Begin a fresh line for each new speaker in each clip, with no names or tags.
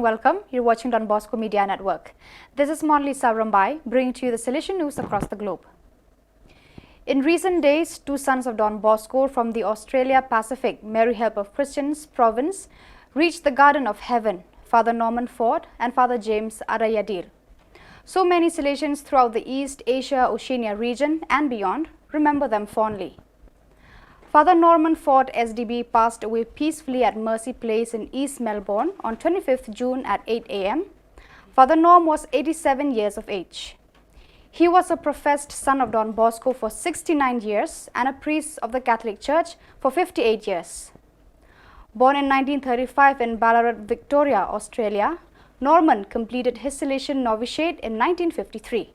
welcome. You're watching Don Bosco Media Network. This is Monalisa Rambai bringing to you the Salesian news across the globe. In recent days, two sons of Don Bosco from the Australia Pacific Mary Help of Christians province reached the Garden of Heaven, Father Norman Ford and Father James Adayadil. So many Salesians throughout the East Asia, Oceania region and beyond remember them fondly. Father Norman Ford SDB passed away peacefully at Mercy Place in East Melbourne on 25th June at 8 a.m. Father Norm was 87 years of age. He was a professed son of Don Bosco for 69 years and a priest of the Catholic Church for 58 years. Born in 1935 in Ballarat, Victoria, Australia, Norman completed his Salesian novitiate in 1953.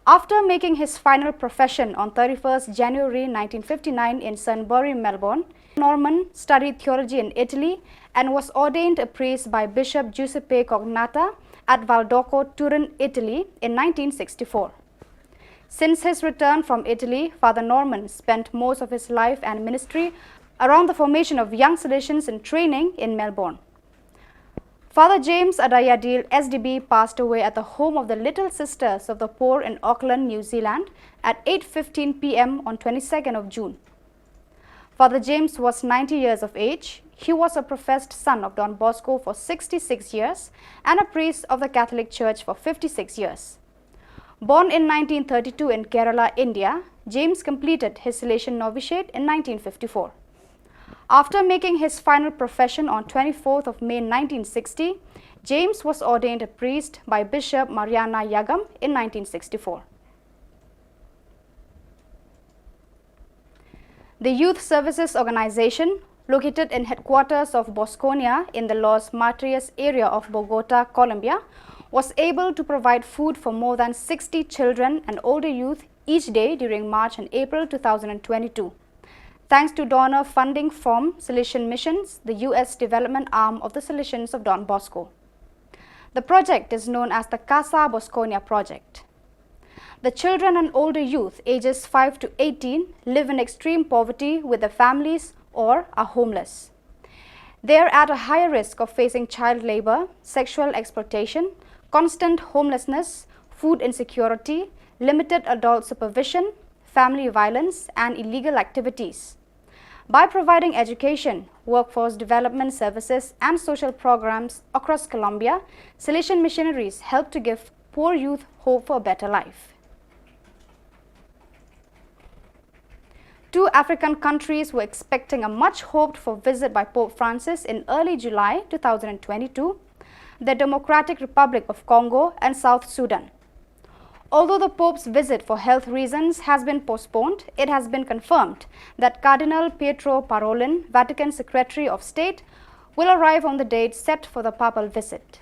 After making his final profession on 31st January 1959 in Sunbury, Melbourne, Norman studied theology in Italy and was ordained a priest by Bishop Giuseppe Cognata at Valdocco, Turin, Italy in 1964. Since his return from Italy, Father Norman spent most of his life and ministry around the formation of young Salesians in training in Melbourne. Father James Adayadil SDB passed away at the home of the Little Sisters of the Poor in Auckland, New Zealand at 8:15 p.m. on 22nd of June. Father James was 90 years of age. He was a professed son of Don Bosco for 66 years and a priest of the Catholic Church for 56 years. Born in 1932 in Kerala, India, James completed his Salesian novitiate in 1954. After making his final profession on 24th of May 1960, James was ordained a priest by Bishop Mariana Yagam in 1964. The Youth Services Organization, located in headquarters of Bosconia in the Los Matrias area of Bogota, Colombia, was able to provide food for more than 60 children and older youth each day during March and April 2022. Thanks to donor funding from Salesian Missions, the U.S. development arm of the Salesians of Don Bosco. The project is known as the Casa Bosconia project. The children and older youth ages 5 to 18 live in extreme poverty with their families or are homeless. They are at a higher risk of facing child labor, sexual exploitation, constant homelessness, food insecurity, limited adult supervision, family violence and illegal activities. By providing education, workforce development services and social programs across Colombia, Salesian missionaries help to give poor youth hope for a better life. Two African countries were expecting a much hoped for visit by Pope Francis in early July 2022, the Democratic Republic of Congo and South Sudan. Although the Pope's visit for health reasons has been postponed, it has been confirmed that Cardinal Pietro Parolin, Vatican Secretary of State, will arrive on the date set for the papal visit.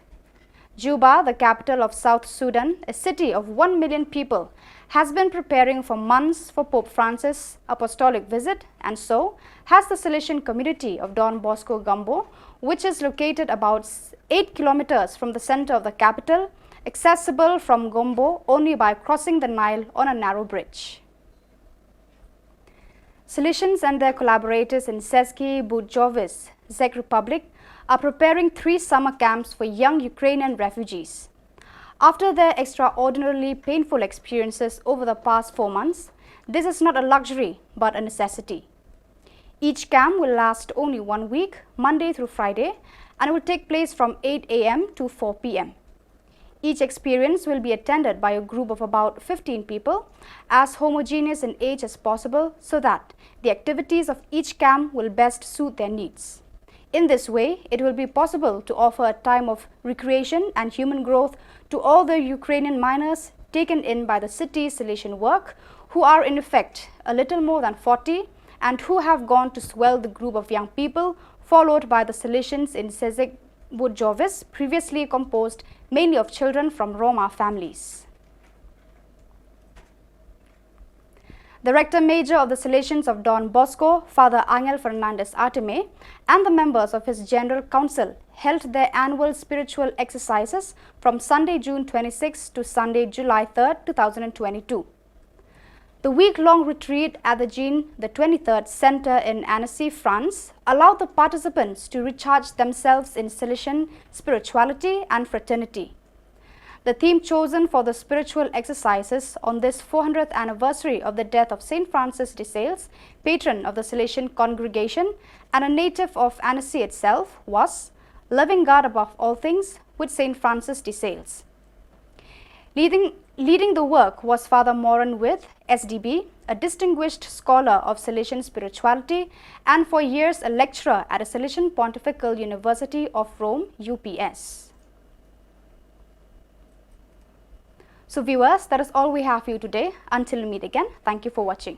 Juba, the capital of South Sudan, a city of 1 million people, has been preparing for months for Pope Francis' apostolic visit, and so has the Salesian community of Don Bosco Gumbo, which is located about 8 kilometers from the center of the capital, accessible from Gombo only by crossing the Nile on a narrow bridge. Salesians and their collaborators in Český Budějovice, Czech Republic, are preparing 3 summer camps for young Ukrainian refugees. After their extraordinarily painful experiences over the past 4 months, this is not a luxury but a necessity. Each camp will last only 1 week, Monday through Friday, and will take place from 8 a.m. to 4 p.m. Each experience will be attended by a group of about 15 people, as homogeneous in age as possible, so that the activities of each camp will best suit their needs. In this way, it will be possible to offer a time of recreation and human growth to all the Ukrainian minors taken in by the city's Salesian work, who are in effect a little more than 40 and who have gone to swell the group of young people, followed by the Salesians in Český Budějovice, previously composed mainly of children from Roma families. The Rector Major of the Salesians of Don Bosco, Father Angel Fernandez Artime, and the members of his General Council held their annual spiritual exercises from Sunday, June 26 to Sunday, July 3, 2022. The week-long retreat at the Jean the 23rd Center in Annecy, France, allowed the participants to recharge themselves in Salesian spirituality and fraternity. The theme chosen for the spiritual exercises on this 400th anniversary of the death of St. Francis de Sales, patron of the Salesian congregation and a native of Annecy itself, was Loving God Above All Things with St. Francis de Sales. Leading the work was Father Moran with SDB, a distinguished scholar of Salesian spirituality and for years a lecturer at the Salesian Pontifical University of Rome, UPS. So viewers, that is all we have for you today. Until we meet again, thank you for watching.